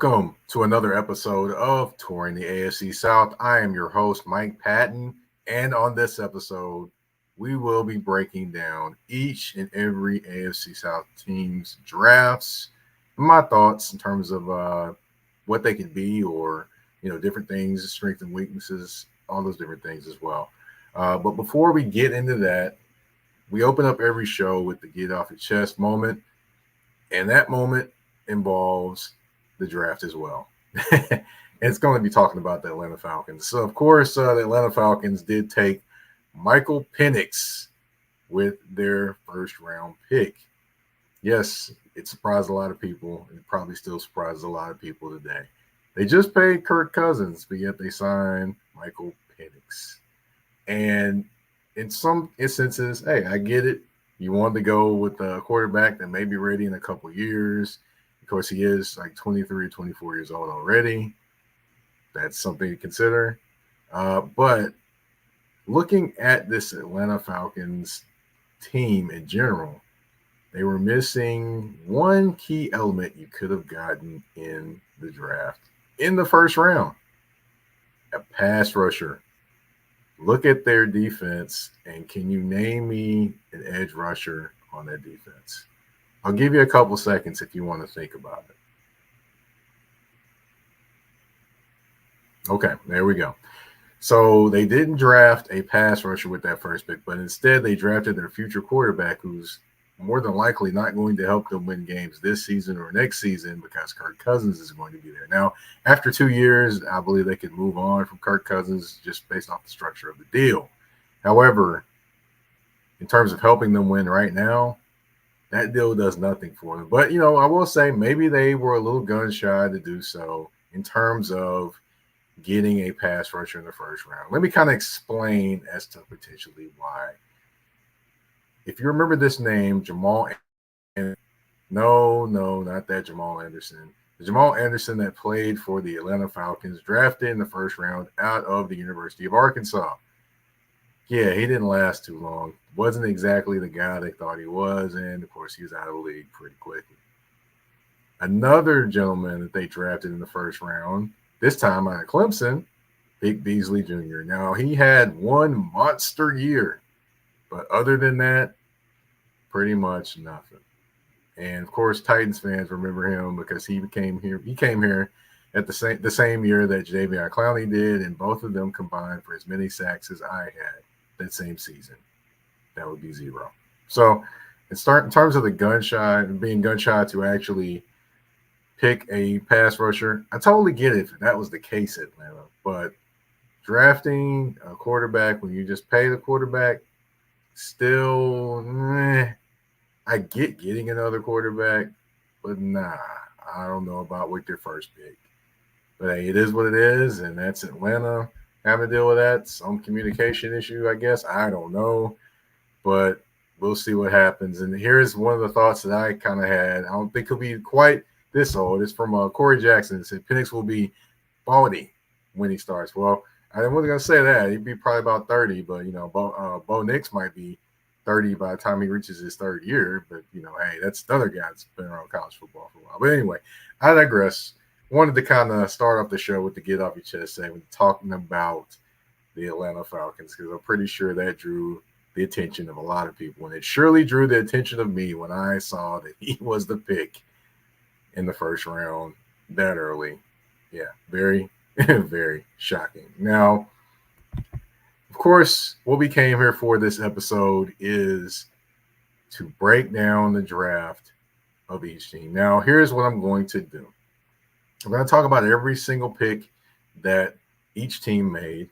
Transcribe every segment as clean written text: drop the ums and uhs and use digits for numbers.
Welcome to another episode of Touring the AFC South. I am your host, Mike Patton, and on this episode, we will be breaking down each and every AFC South team's drafts, my thoughts in terms of what they could be, or different things, strengths and weaknesses, all those different things as well. But before we get into that, we open up every show with the get off your chest moment, and that moment involves the draft as well. It's going to be talking about the Atlanta Falcons. So, of course, the Atlanta Falcons did take Michael Penix with their first round pick. Yes, it surprised a lot of people. It probably still surprises a lot of people today. They just paid Kirk Cousins, but yet they signed Michael Penix. And in some instances, hey, I get it. You wanted to go with a quarterback that may be ready in a couple of years. Of course, he is like 23 or 24 years old already. That's something to consider. But looking at this Atlanta Falcons team in general, they were missing one key element you could have gotten in the draft in the first round: a pass rusher. Look at their defense, and can you name me an edge rusher on that defense? I'll give you a couple seconds if you want to think about it. Okay, there we go. So they didn't draft a pass rusher with that first pick, but instead they drafted their future quarterback, who's more than likely not going to help them win games this season or next season because Kirk Cousins is going to be there. Now, after 2 years, I believe they could move on from Kirk Cousins just based off the structure of the deal. However, in terms of helping them win right now, that deal does nothing for them. But, I will say maybe they were a little gun shy to do so in terms of getting a pass rusher in the first round. Let me kind of explain as to potentially why. If you remember this name, Jamal Anderson. No, not that Jamal Anderson. The Jamal Anderson that played for the Atlanta Falcons, drafted in the first round out of the University of Arkansas. Yeah, he didn't last too long. Wasn't exactly the guy they thought he was, and of course, he was out of the league pretty quickly. Another gentleman that they drafted in the first round, this time out of Clemson, Vic Beasley Jr. Now, he had one monster year, but other than that, pretty much nothing. And of course, Titans fans remember him because he came here at the same year that Jadeveon Clowney did, and both of them combined for as many sacks as I had that same season. That would be 0. So in terms of being gun shy to actually pick a pass rusher, I totally get it if that was the case at Atlanta. But drafting a quarterback when you just pay the quarterback, still, I get getting another quarterback, but nah, I don't know about with your first pick. But hey, it is what it is, and that's Atlanta having to deal with that. Some communication issue, I guess. I don't know, but we'll see what happens. And here's one of the thoughts that I kind of had. I don't think he'll be quite this old. It's from Corey Jackson. It said Penix will be baldy when he starts. Well, I wasn't going to say that. He'd be probably about 30, but, Bo Nix might be 30 by the time he reaches his third year. But, hey, that's another guy that's been around college football for a while. But anyway, I digress. Wanted to kind of start off the show with the Get Off Your Chest segment, talking about the Atlanta Falcons, because I'm pretty sure that drew the attention of a lot of people. And it surely drew the attention of me when I saw that he was the pick in the first round that early. Yeah, very, very shocking. Now, of course, what we came here for this episode is to break down the draft of each team. Now, here's what I'm going to do. I'm going to talk about every single pick that each team made.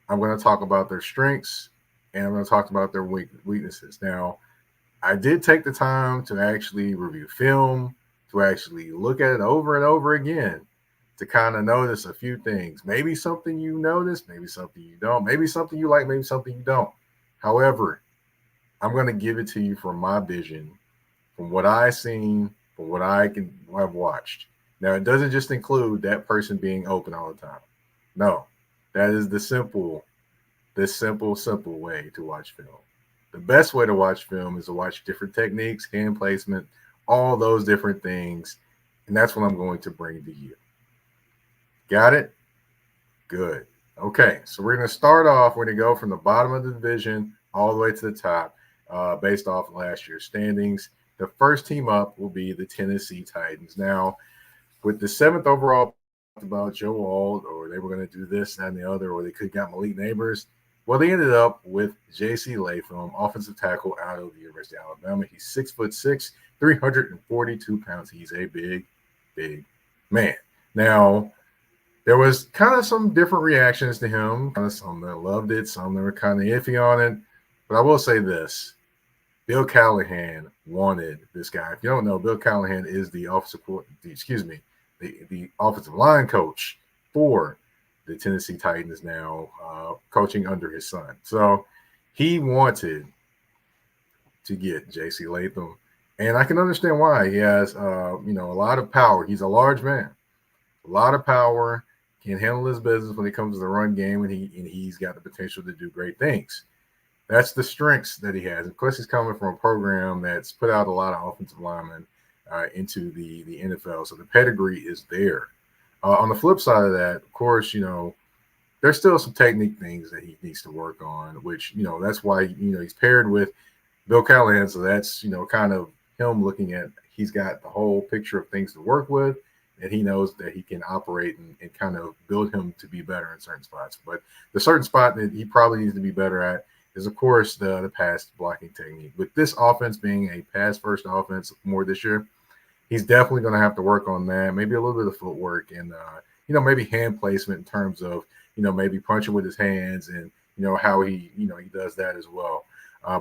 I'm going to talk about their strengths, and I'm going to talk about their weaknesses. Now, I did take the time to actually review film, to actually look at it over and over again, to kind of notice a few things. Maybe something you notice, maybe something you don't, maybe something you like, maybe something you don't. However, I'm going to give it to you from my vision, from what I've seen, from what I've watched. Now, it doesn't just include that person being open all the time. No, that is the simple way to watch film. The best way to watch film is to watch different techniques, hand placement, all those different things. And that's what I'm going to bring to you. Got it? Good. Okay, so we're going to start off. We're going to go from the bottom of the division all the way to the top, based off of last year's standings. The first team up will be the Tennessee Titans. Now, with the seventh overall about Joe Alt, or they were going to do this, that, and the other, or they could have got Malik Neighbors. Well, they ended up with J.C. Latham, offensive tackle out of the University of Alabama. He's 6'6", 342 pounds. He's a big, big man. Now, there was kind of some different reactions to him. Some that loved it, some that were kind of iffy on it. But I will say this. Bill Callahan wanted this guy. If you don't know, Bill Callahan is the offensive line coach for the Tennessee Titans now, coaching under his son. So he wanted to get J.C. Latham, and I can understand why. He has, a lot of power. He's a large man, a lot of power, can handle his business when it comes to the run game, and he's got the potential to do great things. That's the strengths that he has. Of course, he's coming from a program that's put out a lot of offensive linemen into the NFL, so the pedigree is there. On the flip side of that, of course, there's still some technique things that he needs to work on, which, that's why, he's paired with Bill Callahan. So that's, kind of him looking at, he's got the whole picture of things to work with, and he knows that he can operate and kind of build him to be better in certain spots. But the certain spot that he probably needs to be better at is, of course, the pass blocking technique. With this offense being a pass-first offense more this year, he's definitely going to have to work on that. Maybe a little bit of footwork and, maybe hand placement in terms of, maybe punching with his hands and, how he does that as well.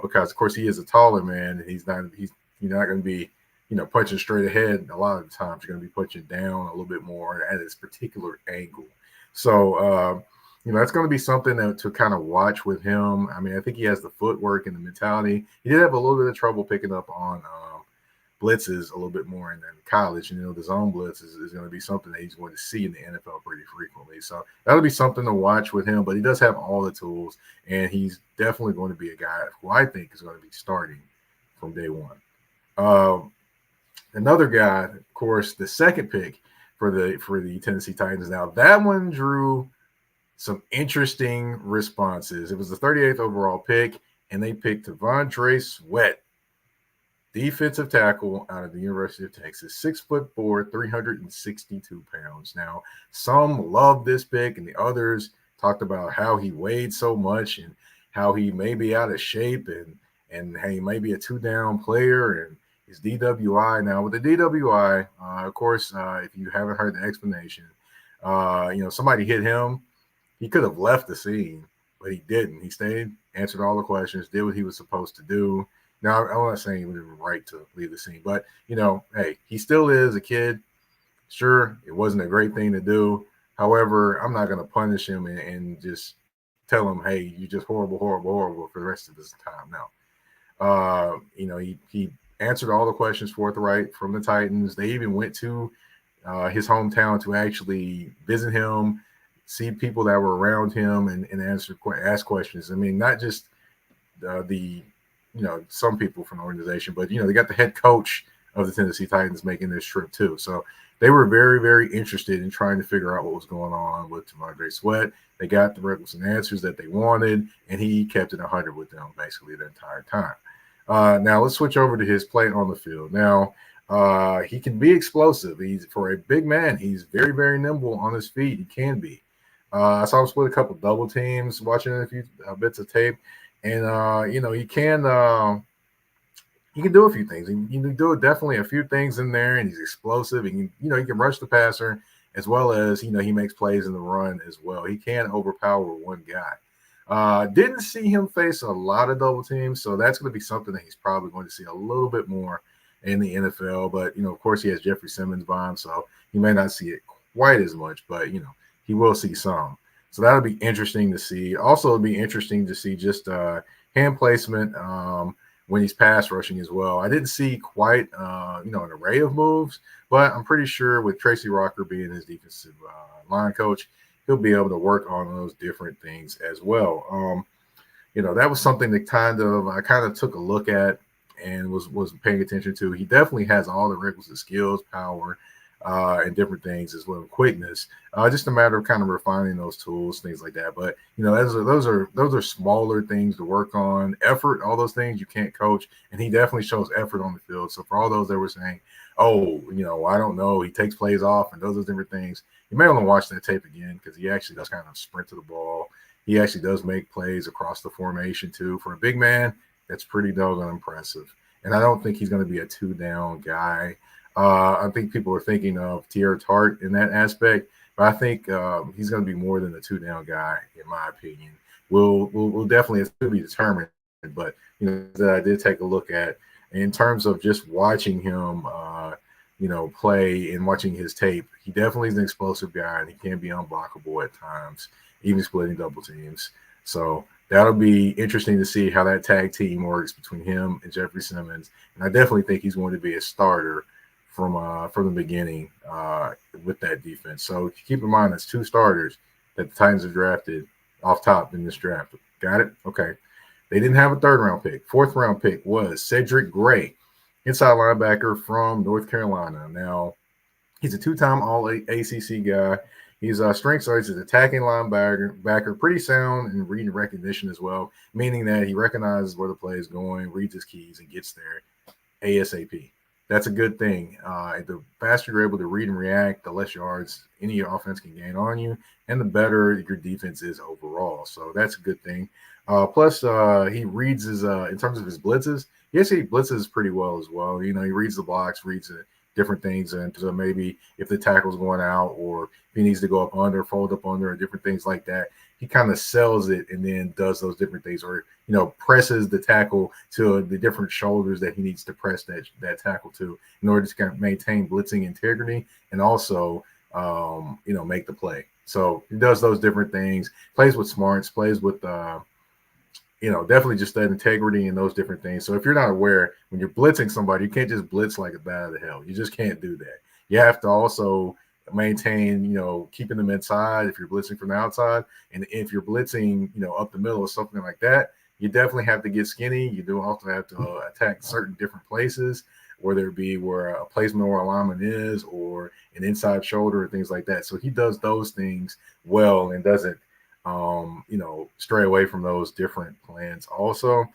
Because, of course, he is a taller man, and you're not going to be, punching straight ahead. A lot of the times you're going to be punching down a little bit more at this particular angle. So, that's going to be something to kind of watch with him. I mean, I think he has the footwork and the mentality. He did have a little bit of trouble picking up on blitzes a little bit more in college. The zone blitz is going to be something that he's going to see in the NFL pretty frequently. So that'll be something to watch with him. But he does have all the tools, and he's definitely going to be a guy who I think is going to be starting from day one. Another guy, of course, the second pick for the Tennessee Titans. Now, that one drew some interesting responses. It was the 38th overall pick, and they picked T'Vondre Sweat, defensive tackle out of the University of Texas, 6'4", 362 pounds. Now, some loved this pick, and the others talked about how he weighed so much and how he may be out of shape and he may be a two-down player and his DWI. Now, with the DWI, of course, if you haven't heard the explanation, somebody hit him. He could have left the scene, but he didn't. He stayed, answered all the questions, did what he was supposed to do. Now, I'm not saying he was right to leave the scene, but, hey, he still is a kid. Sure, it wasn't a great thing to do. However, I'm not going to punish him and just tell him, hey, you're just horrible, horrible, horrible for the rest of his time. No. He answered all the questions forthright from the Titans. They even went to his hometown to actually visit him, see people that were around him and ask questions. I mean, not just some people from the organization, but, they got the head coach of the Tennessee Titans making this trip too. So they were very, very interested in trying to figure out what was going on with T'Vondre Sweat. They got the requisite answers that they wanted, and he kept it 100 with them basically the entire time. Now let's switch over to his play on the field. Now, he can be explosive. For a big man, he's very, very nimble on his feet. He can be. I saw him split a couple double teams watching a few bits of tape. And, he can do a few things. He can do definitely a few things in there, and he's explosive. He can rush the passer as well as, he makes plays in the run as well. He can overpower one guy. Didn't see him face a lot of double teams, so that's going to be something that he's probably going to see a little bit more in the NFL. But, of course, he has Jeffrey Simmons by him, so he may not see it quite as much, but, he will see some. So that'll be interesting to see. Also, it'll be interesting to see just hand placement when he's pass rushing as well. I didn't see quite, an array of moves, but I'm pretty sure with Tracy Rocker being his defensive line coach, he'll be able to work on those different things as well. That was something that I kind of took a look at and was paying attention to. He definitely has all the requisite skills, power, and different things as well, quickness. Just a matter of kind of refining those tools, things like that. But those are smaller things to work on. Effort, all those things you can't coach, and he definitely shows effort on the field. So for all those that were saying, "Oh, I don't know," he takes plays off and does those different things. You may want to watch that tape again because he actually does kind of sprint to the ball. He actually does make plays across the formation too. For a big man, that's pretty doggone impressive. And I don't think he's going to be a two-down guy. I think people are thinking of Tierra Tart in that aspect, but I think he's going to be more than a two-down guy, in my opinion. We'll definitely to be determined, but that I did take a look at in terms of just watching him, play and watching his tape. He definitely is an explosive guy, and he can be unblockable at times, even splitting double teams. So that'll be interesting to see how that tag team works between him and Jeffrey Simmons. And I definitely think he's going to be a starter from the beginning with that defense. So keep in mind, that's two starters that the Titans have drafted off top in this draft. Got it? Okay. They didn't have a third-round pick. Fourth-round pick was Cedric Gray, inside linebacker from North Carolina. Now, he's a two-time All-ACC guy. He's strengths are he's an attacking linebacker, pretty sound in reading recognition as well, meaning that he recognizes where the play is going, reads his keys, and gets there ASAP. That's a good thing. The faster you're able to read and react, the less yards any offense can gain on you, and the better your defense is overall. So that's a good thing. Plus, he reads his in terms of his blitzes. Yes, he blitzes pretty well as well. He reads the blocks, reads different things, and so maybe if the tackle's going out or if he needs to go up under, fold up under, or different things like that, he kind of sells it and then does those different things, or presses the tackle to the different shoulders that he needs to press that tackle to in order to kind of maintain blitzing integrity and also make the play. So he does those different things, plays with smarts, plays with definitely just that integrity and those different things. So if you're not aware, when you're blitzing somebody, you can't just blitz like a bat out of hell. You just can't do that. You have to also maintain, keeping them inside if you're blitzing from the outside. And if you're blitzing, up the middle or something like that, you definitely have to get skinny. You do also have to attack certain different places, whether it be where a placement or alignment is or an inside shoulder or things like that. So he does those things well and doesn't stray away from those different plans. Also,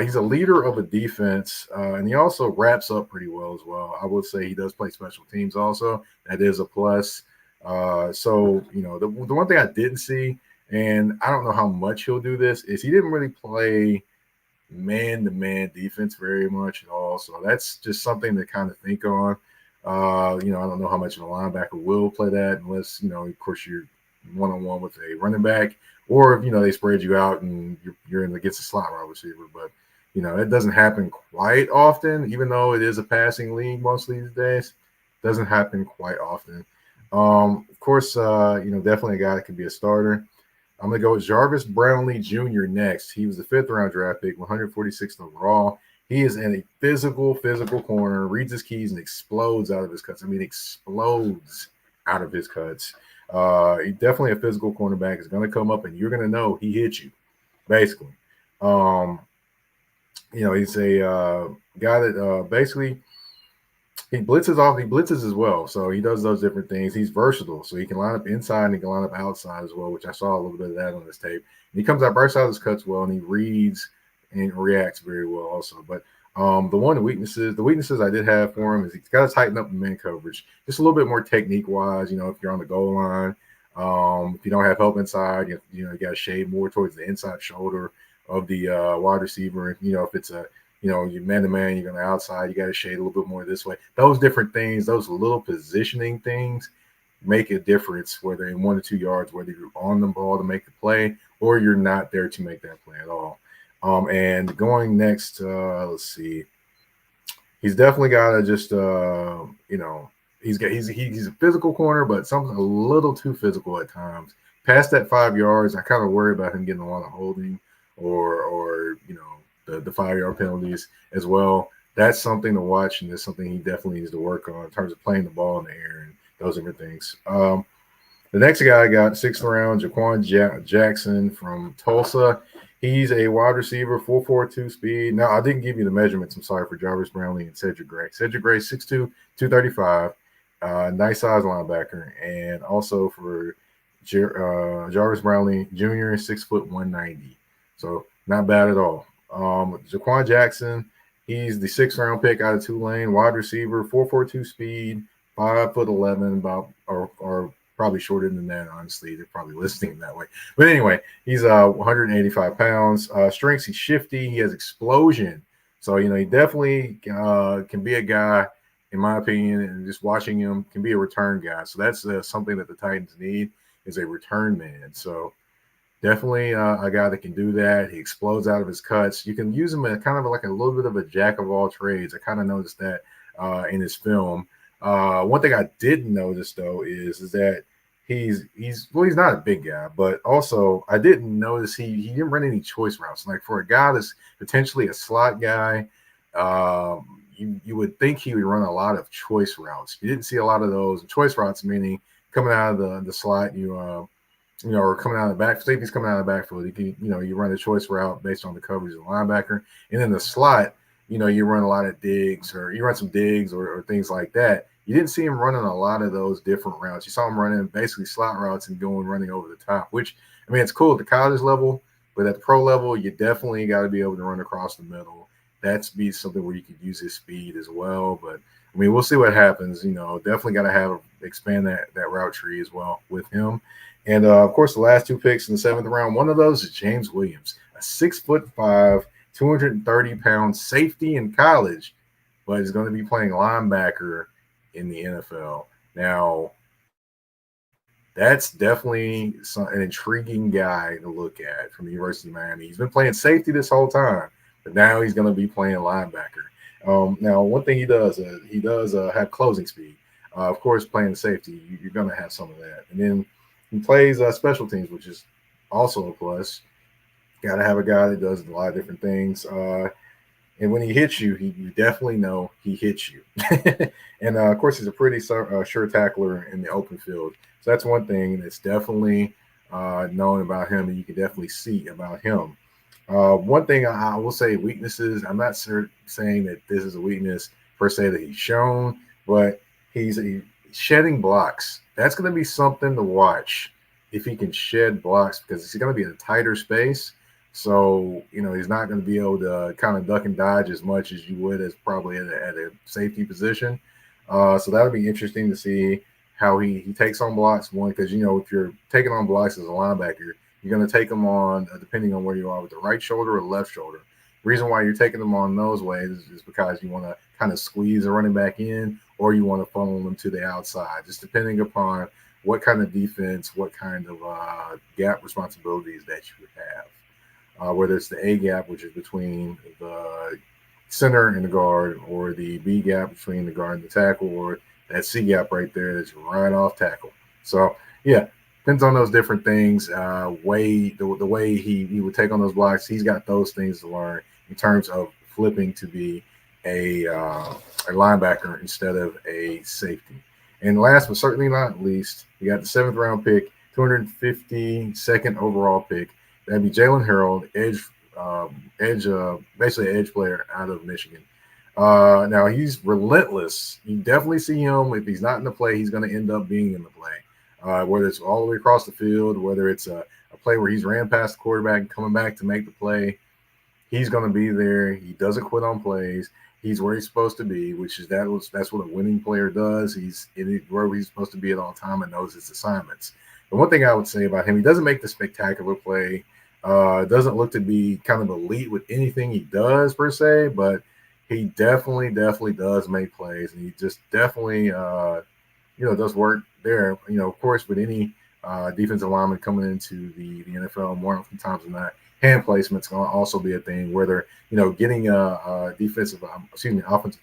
he's a leader of a defense, and he also wraps up pretty well as well. I would say he does play special teams also. That is a plus. So the one thing I didn't see, and I don't know how much he'll do this, is he didn't really play man-to-man defense very much at all. So that's just something to kind of think on. I don't know how much of a linebacker will play that unless, of course, you're one-on-one with a running back, or if they spread you out and you're in against a slot wide receiver. But it doesn't happen quite often, even though it is a passing league most of these days. It doesn't happen quite often. Of course, definitely a guy that could be a starter. I'm gonna go with Jarvis Brownlee Jr. next. He was the 5th-round draft pick, 146th overall. He is in a physical corner, reads his keys, and explodes out of his cuts. I mean, explodes out of his cuts. He's definitely a physical cornerback. He's going to come up and you're going to know he hit you, basically. He's a guy that basically he blitzes as well. So he does those different things. He's versatile. So he can line up inside and he can line up outside as well, which I saw a little bit of that on this tape. And he comes out, bursts out his cuts well, and he reads and reacts very well also. But the weaknesses I did have for him is he's got to tighten up the man coverage just a little bit more technique wise. If you're on the goal line, if you don't have help inside, you got to shade more towards the inside shoulder of the wide receiver. If it's you're man to man, you're on the outside, you got to shade a little bit more this way. Those different things, those little positioning things make a difference, whether in 1 or 2 yards, whether you're on the ball to make the play or you're not there to make that play at all. And going next, let's see. He's definitely got to just, he's a physical corner, but something a little too physical at times. Past that 5 yards, I kind of worry about him getting a lot of holding or the 5-yard penalties as well. That's something to watch, and that's something he definitely needs to work on in terms of playing the ball in the air and those different things. The next guy I got, 6th round, Jaquan Jackson from Tulsa. He's a wide receiver, 4.42 speed. Now, I didn't give you the measurements. I'm sorry for Jarvis Brownlee and Cedric Gray. Cedric Gray, 6'2", 235. Nice size linebacker, and also for Jarvis Brownlee Jr., 6 foot 190. So not bad at all. Jaquan Jackson, he's the 6th round pick out of Tulane, wide receiver, 4.42 speed, 5 foot 11, about or probably shorter than that. Honestly, they're probably listing him that way. But anyway, he's 185 pounds. Strengths, he's shifty. He has explosion. So he definitely can be a guy, in my opinion, and just watching him, can be a return guy. So that's something that the Titans need, is a return man. So definitely a guy that can do that. He explodes out of his cuts. You can use him in kind of like a little bit of a jack of all trades. I kind of noticed that in his film. One thing I didn't notice though is that he's not a big guy, but also I didn't notice he didn't run any choice routes. Like for a guy that's potentially a slot guy, you would think he would run a lot of choice routes. You didn't see a lot of those choice routes, meaning coming out of the slot, or coming out of the back. Safety's coming out of the backfield. You run a choice route based on the coverage of the linebacker, and in the slot, you run a lot of digs, or you run some digs or things like that. You didn't see him running a lot of those different routes. You saw him running basically slot routes and running over the top, which, I mean, it's cool at the college level, but at the pro level, you definitely got to be able to run across the middle. That's be something where you could use his speed as well. But I mean, we'll see what happens. Definitely got to expand that route tree as well with him. And of course, the last 2 picks in the 7th round, one of those is James Williams, a 6'5", 230-pound safety in college, but he's going to be playing linebacker in the NFL. Now, that's definitely an intriguing guy to look at from the University of Miami. He's been playing safety this whole time, but now he's going to be playing linebacker. Now, one thing he does have closing speed. Of course, playing safety, you're going to have some of that. And then he plays special teams, which is also a plus. Got to have a guy that does a lot of different things. And when he hits you, you definitely know he hits you. And, of course, he's a pretty sure tackler in the open field. So that's one thing that's definitely known about him, and you can definitely see about him. One thing I will say, weaknesses, I'm not saying that this is a weakness per se that he's shown, but he's shedding blocks. That's going to be something to watch if he can shed blocks, because he's going to be in a tighter space. So, he's not going to be able to kind of duck and dodge as much as you would as probably at a safety position. So that'll be interesting to see how he takes on blocks. One, because, if you're taking on blocks as a linebacker, you're going to take them on depending on where you are with the right shoulder or the left shoulder. The reason why you're taking them on those ways is because you want to kind of squeeze a running back in, or you want to funnel them to the outside, just depending upon what kind of defense, what kind of gap responsibilities that you have. Whether it's the A gap, which is between the center and the guard, or the B gap between the guard and the tackle, or that C gap right there that's right off tackle. So, yeah, depends on those different things. The way he would take on those blocks, he's got those things to learn in terms of flipping to be a linebacker instead of a safety. And last but certainly not least, we got the 7th round pick, 252nd overall pick. That'd be Jalen Harold, basically an edge player out of Michigan. Now, he's relentless. You definitely see him. If he's not in the play, he's going to end up being in the play, whether it's all the way across the field, whether it's a play where he's ran past the quarterback and coming back to make the play. He's going to be there. He doesn't quit on plays. He's where he's supposed to be, that's what a winning player does. He's where he's supposed to be at all time and knows his assignments. The one thing I would say about him, he doesn't make the spectacular play. Doesn't look to be kind of elite with anything he does per se, but he definitely does make plays, and he just definitely does work there. Of course, with any defensive lineman coming into the NFL, more often times than not, hand placement's going to also be a thing. Whether getting offensive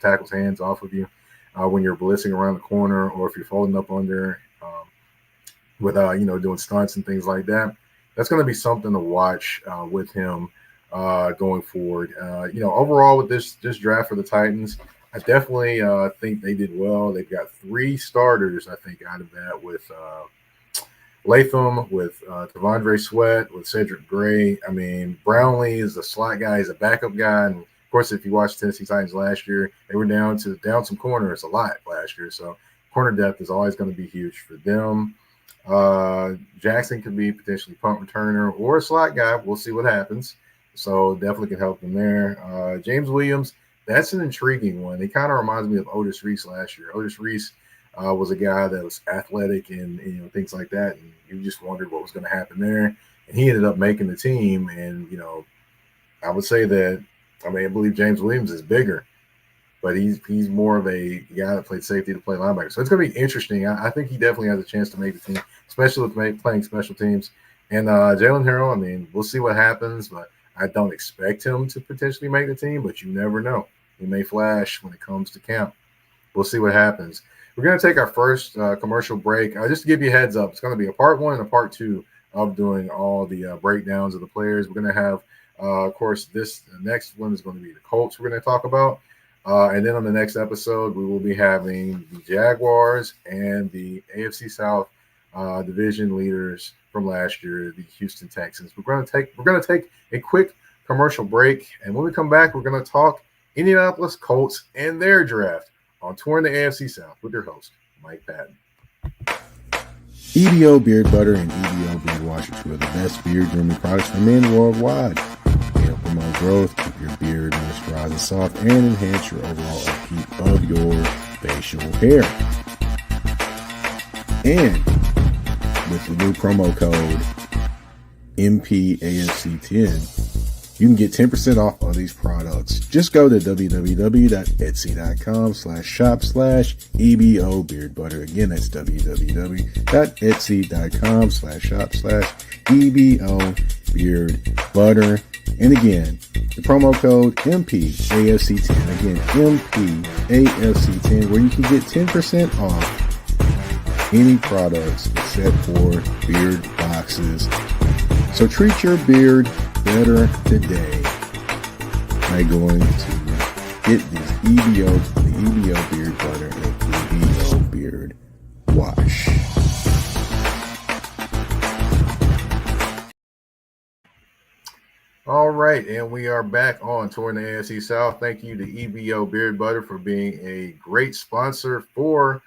tackle's hands off of you when you're blitzing around the corner, or if you're folding up under with doing stunts and things like that. That's going to be something to watch with him going forward. Overall with this draft for the Titans, I definitely think they did well. They've got 3 starters, I think, out of that, with Latham, with Devondre Sweat, with Cedric Gray. I mean, Brownlee is a slot guy. He's a backup guy. And, of course, if you watched Tennessee Titans last year, they were down some corners a lot last year. So corner depth is always going to be huge for them. Jackson could be potentially punt returner or a slot guy. We'll see what happens. So definitely can help them there. James Williams, that's an intriguing one. He kind of reminds me of Otis Reese last year. Otis Reese was a guy that was athletic and things like that, and you just wondered what was going to happen there. And he ended up making the team. And I would say that I believe James Williams is bigger, but he's more of a guy that played safety to play linebacker. So it's going to be interesting. I think he definitely has a chance to make the team, especially with playing special teams. And Jalen Harrell, we'll see what happens, but I don't expect him to potentially make the team, but you never know. He may flash when it comes to camp. We'll see what happens. We're going to take our first commercial break. Just to give you a heads up, it's going to be a part 1 and a part 2 of doing all the breakdowns of the players. We're going to have, of course, the next one is going to be the Colts we're going to talk about. And then on the next episode, we will be having the Jaguars and the AFC South division leaders from last year, the Houston Texans. We're going to take a quick commercial break, and when we come back, we're going to talk Indianapolis Colts and their draft on Touring the AFC South with your host, Mike Patton. EBO Beard Butter and EBO Beard Wash are two of the best beard grooming products for men worldwide. They help promote growth, keep your beard moisturized and soft, and enhance your overall upkeep of your facial hair. And with the new promo code MPAFC10, you can get 10% off of these products. Just go to www.etsy.com/shop/EBO Beard Butter. Again, that's www.etsy.com/shop/EBO Beard Butter. And again, the promo code MPAFC10. Again, MPAFC10, where you can get 10% off any products except for beard boxes. So treat your beard better today by going to get these the EBO Beard Butter and EBO Beard Wash. All right, and we are back on Touring the AFC South. Thank you to EBO Beard Butter for being a great sponsor for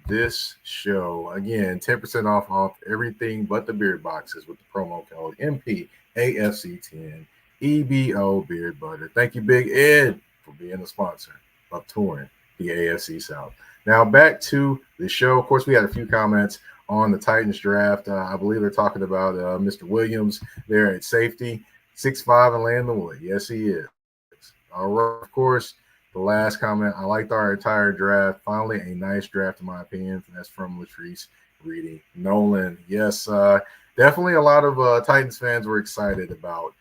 this show. Again, 10% off everything but the beard boxes with the promo code MPAFC10 EBO Beard Butter. Thank you, Big Ed, for being a sponsor of Touring the AFC South. Now back to the show. Of course, we had a few comments on the Titans draft. I believe they're talking about Mr. Williams there at safety, 6'5" and laying the wood. Yes, he is. All right, of course. The last comment, I liked our entire draft. Finally, a nice draft, in my opinion. That's from Latrice Reedy Nolan. Yes, definitely a lot of Titans fans were excited about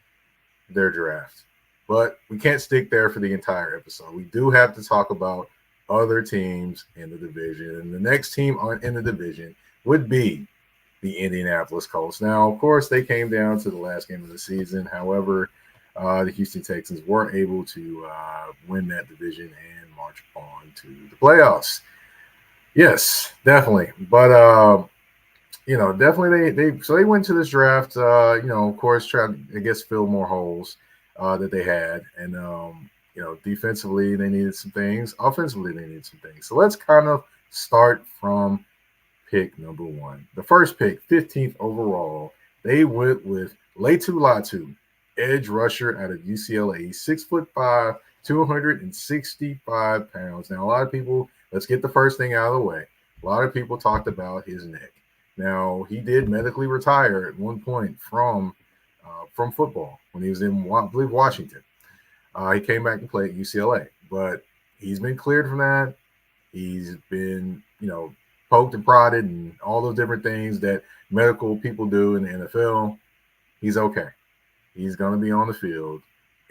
their draft. But we can't stick there for the entire episode. We do have to talk about other teams in the division. And the next team in the division would be the Indianapolis Colts. Now, of course, they came down to the last game of the season. However, the Houston Texans were able to win that division and march on to the playoffs. Yes, definitely. But definitely they went to this draft. Of course, trying to, I guess, fill more holes that they had, and defensively they needed some things. Offensively they needed some things. So let's kind of start from pick number 1. The first pick, 15th overall, they went with Latu Latu, edge rusher out of UCLA. 6'5", 265 pounds. Now, a lot of people, let's get the first thing out of the way. A lot of people talked about his neck. Now, he did medically retire at one point from football when he was in, I believe, Washington. He came back and played at UCLA, but he's been cleared from that. He's been, poked and prodded and all those different things that medical people do in the NFL. He's okay. He's going to be on the field,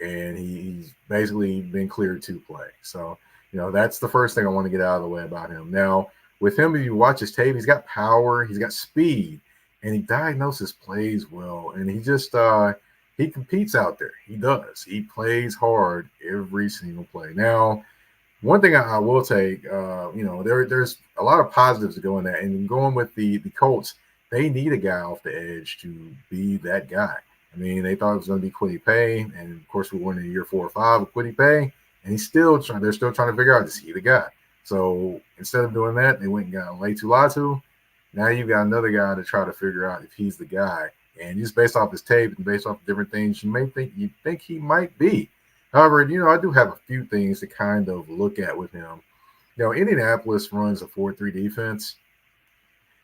and he's basically been cleared to play. So, that's the first thing I want to get out of the way about him. Now, with him, if you watch his tape, he's got power, he's got speed, and he diagnoses plays well. And he just he competes out there. He does. He plays hard every single play. Now, one thing I will take, there's a lot of positives to go in that. And going with the Colts, they need a guy off the edge to be that guy. They thought it was going to be Kwity Paye, and of course we went in year 4 or 5 with Kwity Paye, and they're still trying to figure out, is he the guy? So instead of doing that, they went and got Latu Latu. Now you've got another guy to try to figure out if he's the guy. And just based off his tape and based off different things, you think he might be. However, I do have a few things to kind of look at with him. Indianapolis runs a 4-3 defense.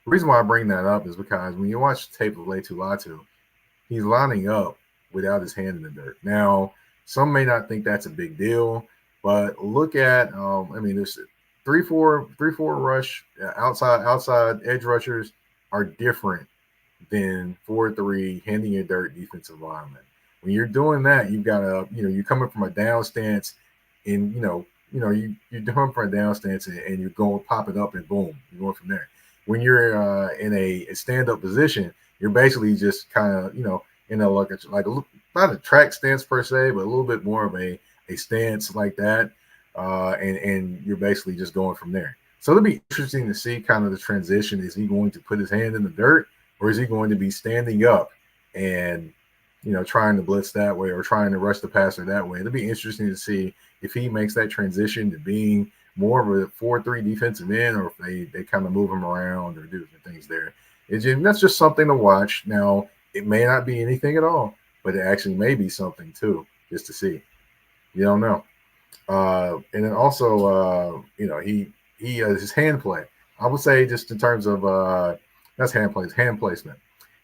The reason why I bring that up is because when you watch the tape of Latu Latu, he's lining up without his hand in the dirt. Now, some may not think that's a big deal, but look at, there's 3-4 rush outside edge rushers are different than 4-3 handing your dirt defensive lineman. When you're doing that, you've got to, you're coming from a down stance, and you're doing from a down stance, and you're going pop it up, and boom, you're going from there. When you're in a stand up position, you're basically just kind of not a track stance per se, but a little bit more of a stance like that, and you're basically just going from there. So it'll be interesting to see kind of the transition. Is he going to put his hand in the dirt, or is he going to be standing up and trying to blitz that way or trying to rush the passer that way? It'll be interesting to see if he makes that transition to being more of a 4-3 defensive end, or if they kind of move him around or do different things there. That's just something to watch. Now, it may not be anything at all, but it actually may be something too, just to see. You don't know. And then also, he his hand play. I would say just in terms of that's hand placement.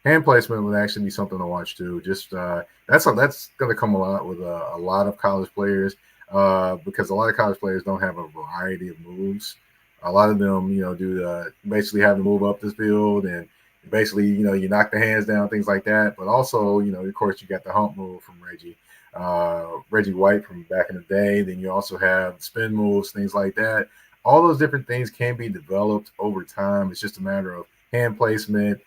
Hand placement would actually be something to watch too. Just that's going to come a lot with a lot of college players because a lot of college players don't have a variety of moves. A lot of them, do basically have to move up the field, and basically, you knock the hands down, things like that. But also, of course, you got the hump move from Reggie White from back in the day. Then you also have spin moves, things like that. All those different things can be developed over time. It's just a matter of hand placement,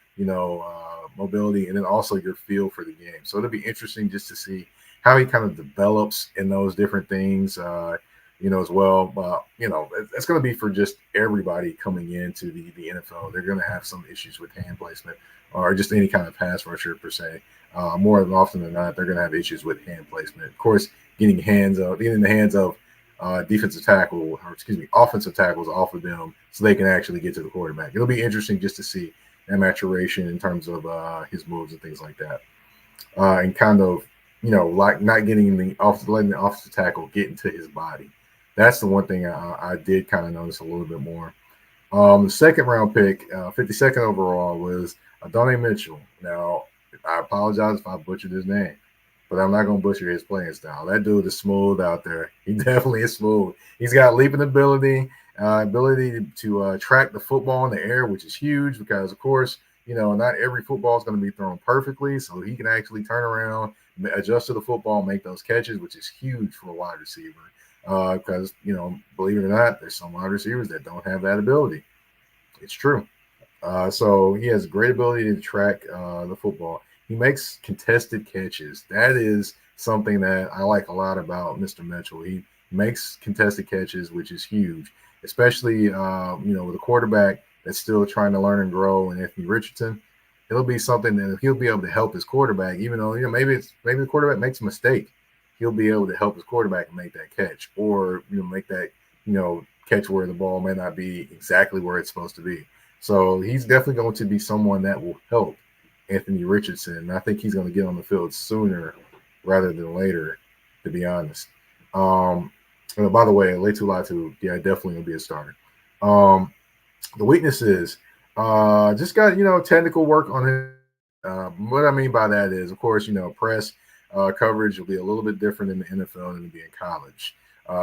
mobility, and then also your feel for the game. So it'll be interesting just to see how he kind of develops in those different things, as well. It's going to be for just everybody coming into the NFL. They're going to have some issues with hand placement or just any kind of pass rusher per se. More often than not, they're going to have issues with hand placement. Of course, getting in the hands of offensive tackles off of them so they can actually get to the quarterback. It'll be interesting just to see that maturation in terms of his moves and things like that. And kind of, like not letting the offensive tackle get into his body. That's the one thing I did kind of notice a little bit more. The second round pick, 52nd overall, was Adonai Mitchell. Now, I apologize if I butchered his name, but I'm not going to butcher his playing style. That dude is smooth out there. He definitely is smooth. He's got leaping ability to track the football in the air, which is huge because, of course, not every football is going to be thrown perfectly. So he can actually turn around, adjust to the football, make those catches, which is huge for a wide receiver. Because, believe it or not, there's some wide receivers that don't have that ability. It's true. So he has great ability to track the football. He makes contested catches. That is something that I like a lot about Mr. Mitchell. He makes contested catches, which is huge, especially, with a quarterback that's still trying to learn and grow, and Anthony Richardson. It'll be something that he'll be able to help his quarterback, even though, maybe the quarterback makes a mistake. He'll be able to help his quarterback make that catch, or make that catch where the ball may not be exactly where it's supposed to be. So he's definitely going to be someone that will help Anthony Richardson. I think he's going to get on the field sooner rather than later, to be honest. By the way, Latu Latu, yeah, definitely going to be a starter. The weaknesses, just got technical work on him. What I mean by that is, of course, press. Coverage will be a little bit different in the NFL than it be in college.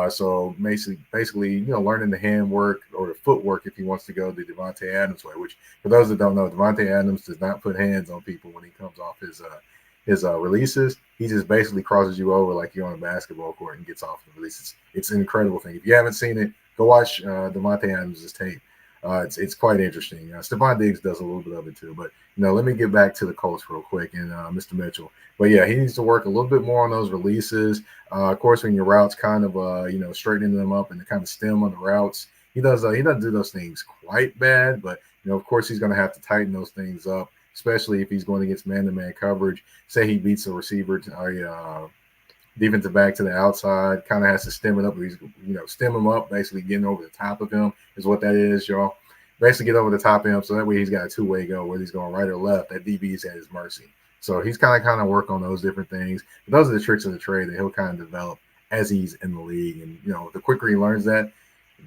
So basically, learning the handwork or the footwork if he wants to go the Devontae Adams way, which for those that don't know, Devontae Adams does not put hands on people when he comes off his releases. He just basically crosses you over like you're on a basketball court and gets off the releases. It's an incredible thing. If you haven't seen it, go watch Devontae Adams' tape. It's quite interesting. Stephon Diggs does a little bit of it too, but let me get back to the Colts real quick and Mr. Mitchell. But yeah, he needs to work a little bit more on those releases. Of course, when your routes kind of straightening them up and the kind of stem on the routes, he doesn't do those things quite bad, but of course he's going to have to tighten those things up, especially if he's going against man-to-man coverage. Say he beats a receiver defensive back to the outside, kind of has to stem it up. He's, stem him up, basically getting over the top of him is what that is, y'all. Basically get over the top of him, so that way he's got a two-way go, whether he's going right or left. That DB's at his mercy. So he's kind of work on those different things. But those are the tricks of the trade that he'll kind of develop as he's in the league. And, the quicker he learns that,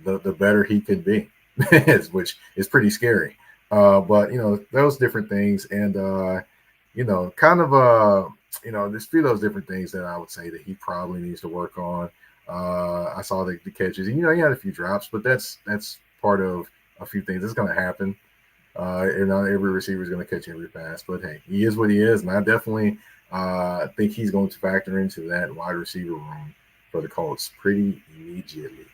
the better he could be, which is pretty scary. But, those different things. And, there's a few of those different things that I would say that he probably needs to work on. I saw the catches. He had a few drops, but that's part of a few things that's going to happen. And not every receiver is going to catch every pass, but hey, he is what he is, and I definitely think he's going to factor into that wide receiver room for the Colts pretty immediately.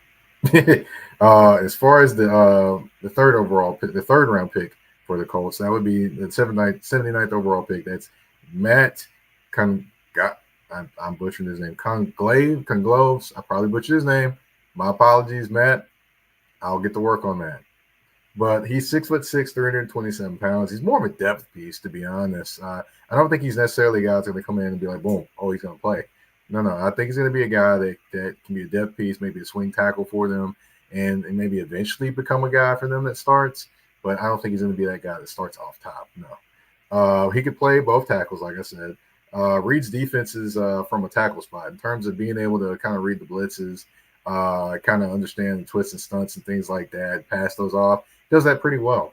As far as the third overall pick, the third round pick for the Colts, that would be the 79th overall pick. That's Matt I'm butchering his name. Congloves. I probably butchered his name. My apologies, Matt. I'll get to work on that. But he's 6'6", 327 pounds. He's more of a depth piece, to be honest. I don't think he's necessarily a guy that's going to come in and be like, boom, he's going to play. No. I think he's going to be a guy that can be a depth piece, maybe a swing tackle for them, and maybe eventually become a guy for them that starts. But I don't think he's going to be that guy that starts off top. No. He could play both tackles, like I said. Reads defenses from a tackle spot in terms of being able to kind of read the blitzes, kind of understand the twists and stunts and things like that, pass those off. Does that pretty well.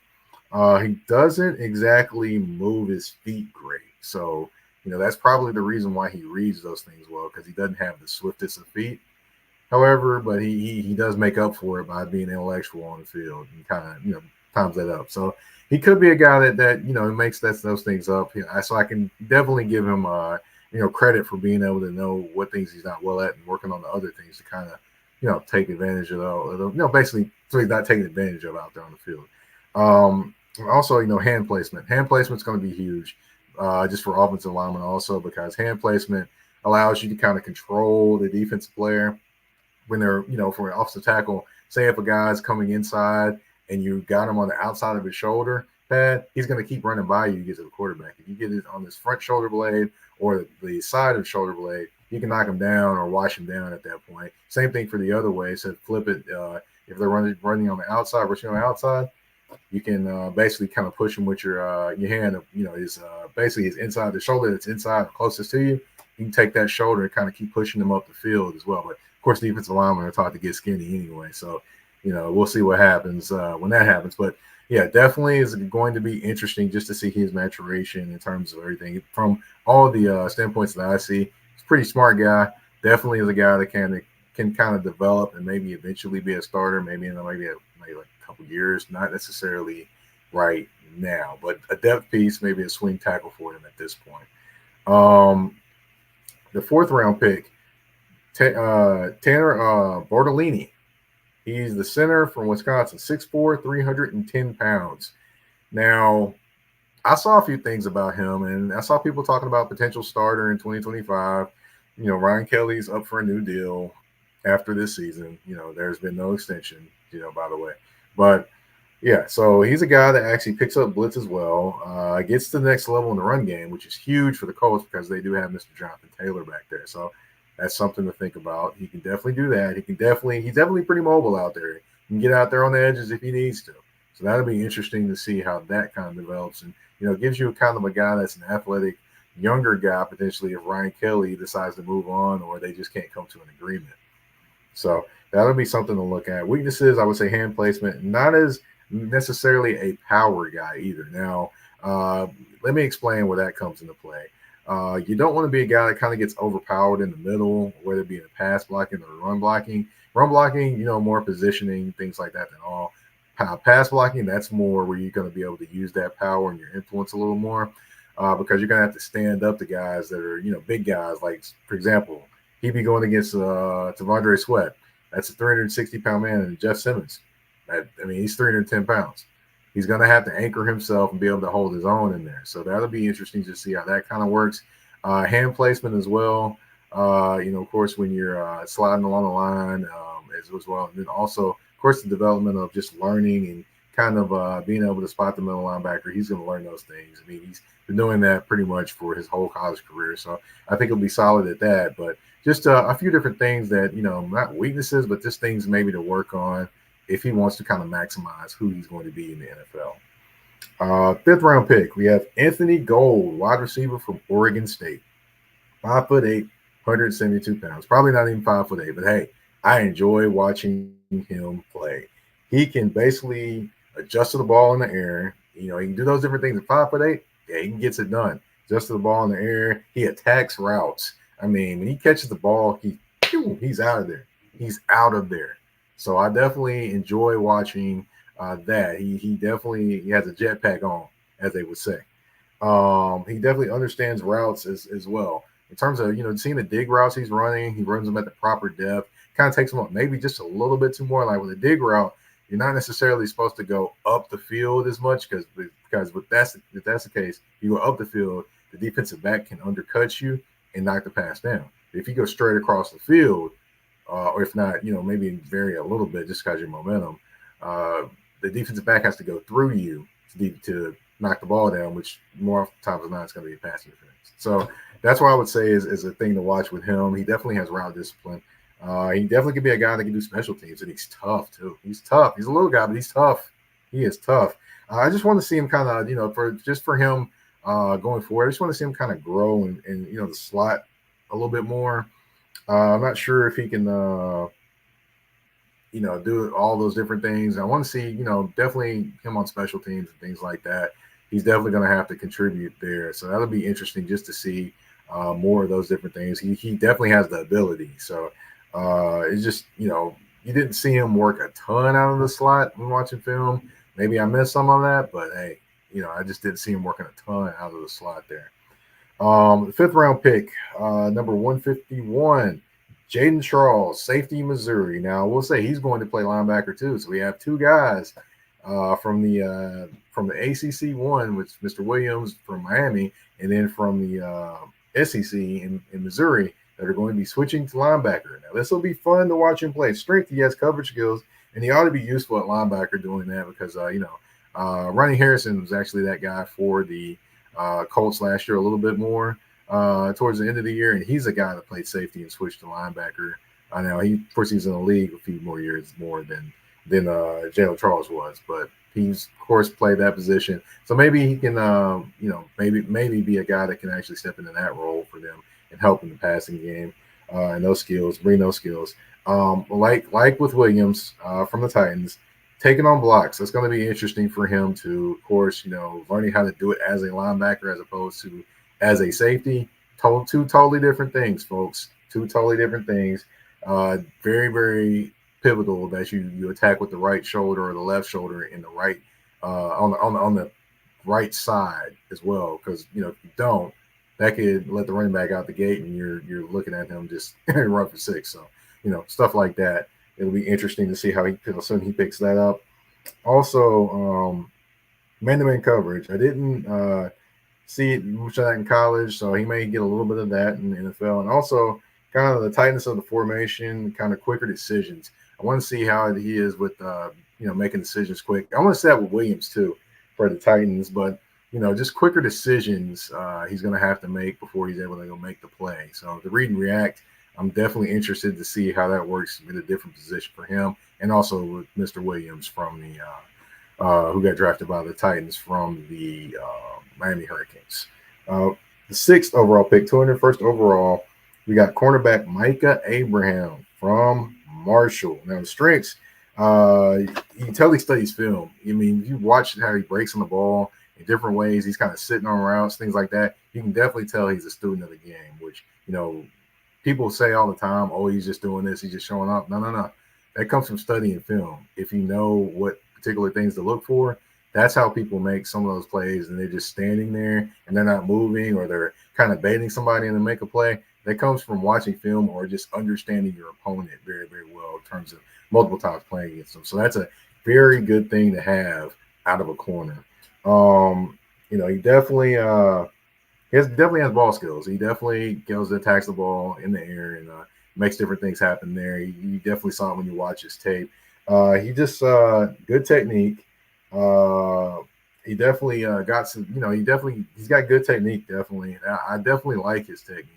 He doesn't exactly move his feet great. So, that's probably the reason why he reads those things well, because he doesn't have the swiftest of feet. However, but he does make up for it by being intellectual on the field and kind of, times that up. So he could be a guy that makes those things up. So I can definitely give him, credit for being able to know what things he's not well at and working on the other things to kind of, take advantage of basically, so he's not taking advantage of out there on the field. Also, hand placement. Hand placement's going to be huge, just for offensive linemen also, because hand placement allows you to kind of control the defensive player when they're, for an offensive tackle. Say if a guy's coming inside and you got him on the outside of his shoulder pad, he's going to keep running by you to get to the quarterback. If you get it on this front shoulder blade or the side of the shoulder blade, you can knock him down or wash him down at that point. Same thing for the other way. So flip it. If they're running on the outside, rushing on the outside, you can basically kind of push him with your hand. Is basically his inside, the shoulder that's inside closest to you. You can take that shoulder and kind of keep pushing them up the field as well. But of course, defensive linemen are taught to get skinny anyway. So, we'll see what happens when that happens. But yeah, definitely is going to be interesting just to see his maturation in terms of everything from all the standpoints that I see. He's a pretty smart guy. Definitely is a guy that can kind of develop and maybe eventually be a starter, maybe in like a couple years, not necessarily right now, but a depth piece, maybe a swing tackle for him at this point. The fourth round pick, Tanner Bortolini. He's the center from Wisconsin, 6'4", 310 pounds. Now, I saw a few things about him, and I saw people talking about potential starter in 2025. Ryan Kelly's up for a new deal after this season. There's been no extension, by the way. But, yeah, so he's a guy that actually picks up blitz as well, gets to the next level in the run game, which is huge for the Colts because they do have Mr. Jonathan Taylor back there. So that's something to think about. He can definitely do that. He's definitely pretty mobile out there. He can get out there on the edges if he needs to. So that'll be interesting to see how that kind of develops. And, gives you kind of a guy that's an athletic, younger guy, potentially, if Ryan Kelly decides to move on or they just can't come to an agreement. So that'll be something to look at. Weaknesses, I would say hand placement, not as necessarily a power guy either. Now, let me explain where that comes into play. You don't want to be a guy that kind of gets overpowered in the middle, whether it be in the pass blocking or run blocking. Run blocking, more positioning, things like that than all. Pass blocking, that's more where you're going to be able to use that power and your influence a little more because you're going to have to stand up to guys that are, big guys. Like, for example, he'd be going against T'Vondre Sweat. That's a 360-pound man, and Jeff Simmons. He's 310 pounds. He's going to have to anchor himself and be able to hold his own in there. So that'll be interesting to see how that kind of works. Hand placement as well. Of course, when you're sliding along the line as well. And then also, of course, the development of just learning and kind of being able to spot the middle linebacker, he's going to learn those things. I mean, he's been doing that pretty much for his whole college career. So I think he'll be solid at that. But just a few different things that, not weaknesses, but just things maybe to work on if he wants to kind of maximize who he's going to be in the NFL. Fifth round pick, we have Anthony Gold, wide receiver from Oregon State. 5'8", 172 pounds. Probably not even 5'8", but hey, I enjoy watching him play. He can basically adjust to the ball in the air. He can do those different things at 5'8". Yeah, he gets it done. Adjust to the ball in the air. He attacks routes. I mean, when he catches the ball, he's out of there. He's out of there. So I definitely enjoy watching that. He definitely has a jetpack on, as they would say. He definitely understands routes as well. In terms of, seeing the dig routes he's running, he runs them at the proper depth. Kind of takes them up maybe just a little bit too more. Like with a dig route, you're not necessarily supposed to go up the field as much because if that's the case, you go up the field, the defensive back can undercut you and knock the pass down. If you go straight across the field, or if not, maybe vary a little bit just because your momentum, the defensive back has to go through you to knock the ball down, which more times than not is going to be a pass defense. So that's what I would say is a thing to watch with him. He definitely has route discipline. He definitely could be a guy that can do special teams, and he's tough too. He's tough. He's a little guy, but he's tough. He is tough. I just want to see him kind of, for him going forward. I just want to see him kind of grow in the slot a little bit more. I'm not sure if he can, do all those different things. I want to see, definitely him on special teams and things like that. He's definitely going to have to contribute there. So that'll be interesting just to see more of those different things. He definitely has the ability. So it's just, you didn't see him work a ton out of the slot when watching film. Maybe I missed some of that, but hey, I just didn't see him working a ton out of the slot there. The fifth round pick, number 151, Jaden Charles, safety, Missouri. Now we'll say he's going to play linebacker too. So we have two guys from the ACC one, with Mr. Williams from Miami, and then from the SEC in Missouri that are going to be switching to linebacker. Now this will be fun to watch him play. Strength, he has coverage skills, and he ought to be useful at linebacker doing that because Ronnie Harrison was actually that guy for the Colts last year a little bit more towards the end of the year, and he's a guy that played safety and switched to linebacker. Now of course he's in the league a few more years more than Jalen Charles was, but he's of course played that position. So maybe he can maybe be a guy that can actually step into that role for them and help in the passing game and those skills, bring those skills. Like with Williams from the Titans, taking on blocks. That's going to be interesting for him to, of course, learning how to do it as a linebacker as opposed to as a safety. Two totally different things, folks. Two totally different things. Very, very pivotal that you attack with the right shoulder or the left shoulder in the right on the right side as well. Because if you don't, that could let the running back out the gate, and you're looking at him just run for six. So stuff like that. It'll be interesting to see how he picks that up. Also, man-to-man coverage. I didn't see it much of that in college, so he may get a little bit of that in the NFL. And also, kind of the tightness of the formation, kind of quicker decisions. I want to see how he is with making decisions quick. I want to see that with Williams too for the Titans, but just quicker decisions he's going to have to make before he's able to go make the play. So the read and react, I'm definitely interested to see how that works in a different position for him, and also with Mr. Williams from the who got drafted by the Titans from the Miami Hurricanes. The sixth overall pick, 201st overall, we got cornerback Micah Abraham from Marshall. Now the strengths, you can tell he studies film. I mean, if you watch how he breaks on the ball in different ways, he's kind of sitting on routes, things like that. You can definitely tell he's a student of the game, which people say all the time, oh, he's just doing this, he's just showing up. No. That comes from studying film. If you know what particular things to look for, that's how people make some of those plays, and they're just standing there and they're not moving, or they're kind of baiting somebody and to make a play. That comes from watching film or just understanding your opponent very, very well in terms of multiple times playing against them. So that's a very good thing to have out of a corner. He definitely definitely has ball skills. He definitely goes to attacks the ball in the air and makes different things happen there. You definitely saw it when you watch his tape. He just good technique. He definitely got some, he's got good technique, definitely. I definitely like his technique.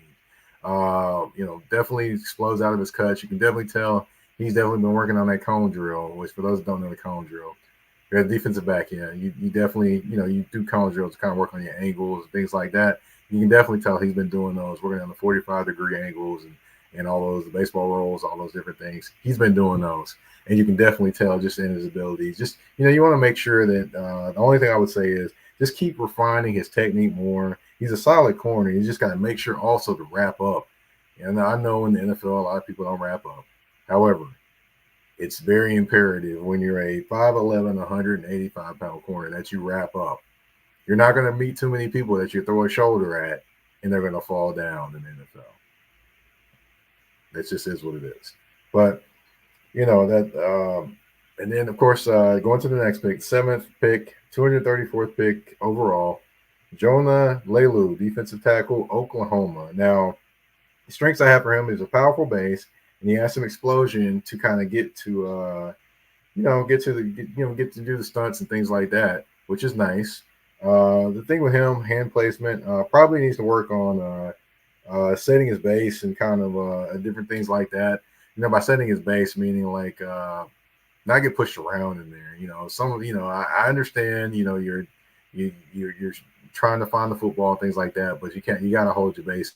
Definitely explodes out of his cuts. You can definitely tell he's definitely been working on that cone drill, which for those that don't know the cone drill, you're a defensive back, yeah. You definitely, you do cone drills to kind of work on your angles, things like that. You can definitely tell he's been doing those, working on the 45-degree angles and all those, the baseball rolls, all those different things. He's been doing those. And you can definitely tell just in his abilities. Just, you want to make sure that the only thing I would say is just keep refining his technique more. He's a solid corner. You just got to make sure also to wrap up. And I know in the NFL, a lot of people don't wrap up. However, it's very imperative when you're a 5'11", 185-pound corner that you wrap up. You're not going to meet too many people that you throw a shoulder at and they're going to fall down in the NFL. That just is what it is. But, and then, of course, going to the next pick, 7th pick, 234th pick overall, Jonah Lelu, defensive tackle, Oklahoma. Now, the strengths I have for him is a powerful base, and he has some explosion to kind of get to, get to do the stunts and things like that, which is nice. The thing with him, hand placement, probably needs to work on setting his base and kind of different things like that. By setting his base, meaning like not get pushed around in there. I understand. You're trying to find the football, things like that, but you got to hold your base.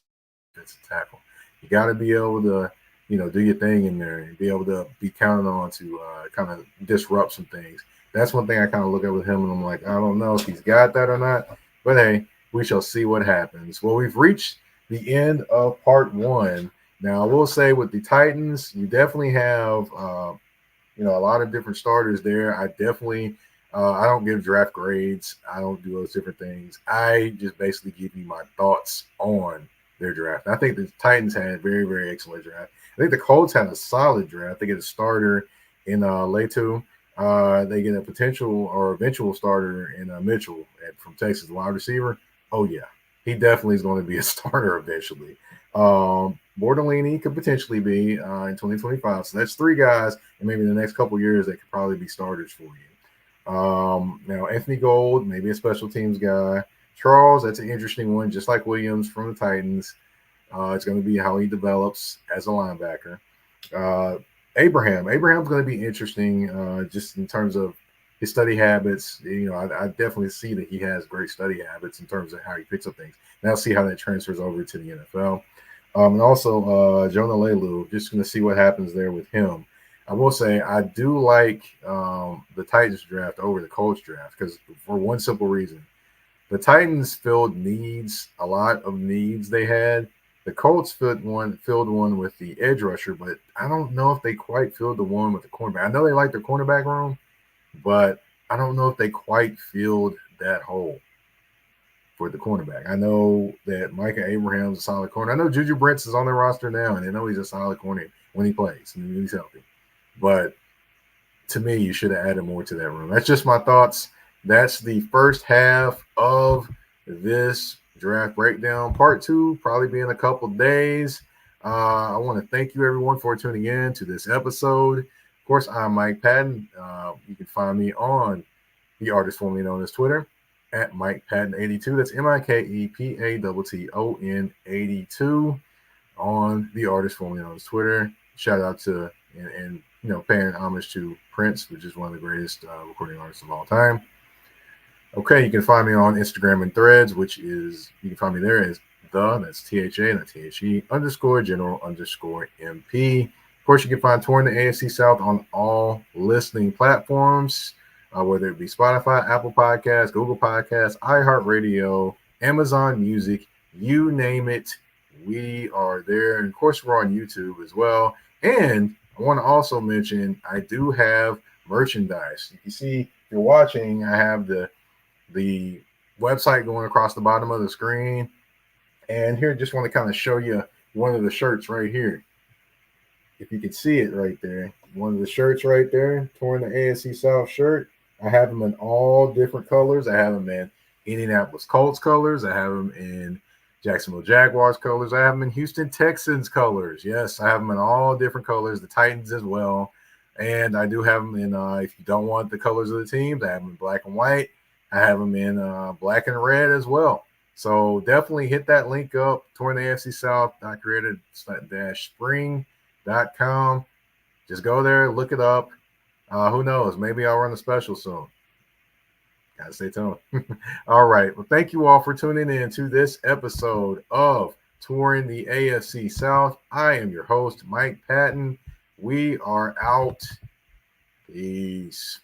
That's a tackle. You got to be able to, do your thing in there and be able to be counted on to kind of disrupt some things. That's one thing I kind of look at with him, and I'm like, I don't know if he's got that or not, but hey, we shall see what happens. Well, we've reached the end of part 1. Now, I will say with the Titans, you definitely have, a lot of different starters there. I definitely, I don't give draft grades. I don't do those different things. I just basically give you my thoughts on their draft. I think the Titans had a very, very excellent draft. I think the Colts had a solid draft. They get a starter in Letu. They get a potential or eventual starter in Mitchell from Texas, wide receiver. Oh, yeah. He definitely is going to be a starter eventually. Bordellini could potentially be in 2025. So that's 3 guys, and maybe in the next couple of years, they could probably be starters for you. Now, Anthony Gold, maybe a special teams guy. Charles, that's an interesting one, just like Williams from the Titans. It's going to be how he develops as a linebacker. Abraham's going to be interesting just in terms of his study habits. I definitely see that he has great study habits in terms of how he picks up things. And I'll see how that transfers over to the NFL. And also Jonah Lelu, just going to see what happens there with him. I will say I do like the Titans draft over the Colts draft because for one simple reason. The Titans filled a lot of needs they had. The Colts filled one with the edge rusher, but I don't know if they quite filled the one with the cornerback. I know they like their cornerback room, but I don't know if they quite filled that hole for the cornerback. I know that Micah Abraham's a solid corner. I know Juju Brents is on their roster now, and they know he's a solid corner when he plays and when he's healthy. But to me, you should have added more to that room. That's just my thoughts. That's the first half of this draft breakdown. Part 2 probably be in a couple days. I want to thank you, everyone, for tuning in to this episode. Of course, I'm Mike Patton. You can find me on the artist formerly known as Twitter at Mike Patton 82. That's MikePatton 82 on the artist formerly known as Twitter. Shout out to and paying homage to Prince, which is one of the greatest recording artists of all time. Okay, you can find me on Instagram and Threads, which is, you can find me there as that's THA, not THE, _general_MP. Of course, you can find Touring the AFC South on all listening platforms, whether it be Spotify, Apple Podcasts, Google Podcasts, iHeartRadio, Amazon Music, you name it, we are there. And of course, we're on YouTube as well. And I want to also mention, I do have merchandise. You can see, if you're watching, I have the website going across the bottom of the screen. And here, just want to kind of show you one of the shirts right here. If you can see it right there, one of the shirts right there, Touring the AFC South shirt. I have them in all different colors. I have them in Indianapolis Colts colors. I have them in Jacksonville Jaguars colors. I have them in Houston Texans colors. Yes, I have them in all different colors. The Titans as well. And I do have them in, if you don't want the colors of the teams, I have them in black and white. I have them in black and red as well. So definitely hit that link up, touringtheafcsouth.creative-spring.com. Just go there, look it up. Who knows? Maybe I'll run a special soon. Gotta stay tuned. All right. Well, thank you all for tuning in to this episode of Touring the AFC South. I am your host, Mike Patton. We are out. Peace.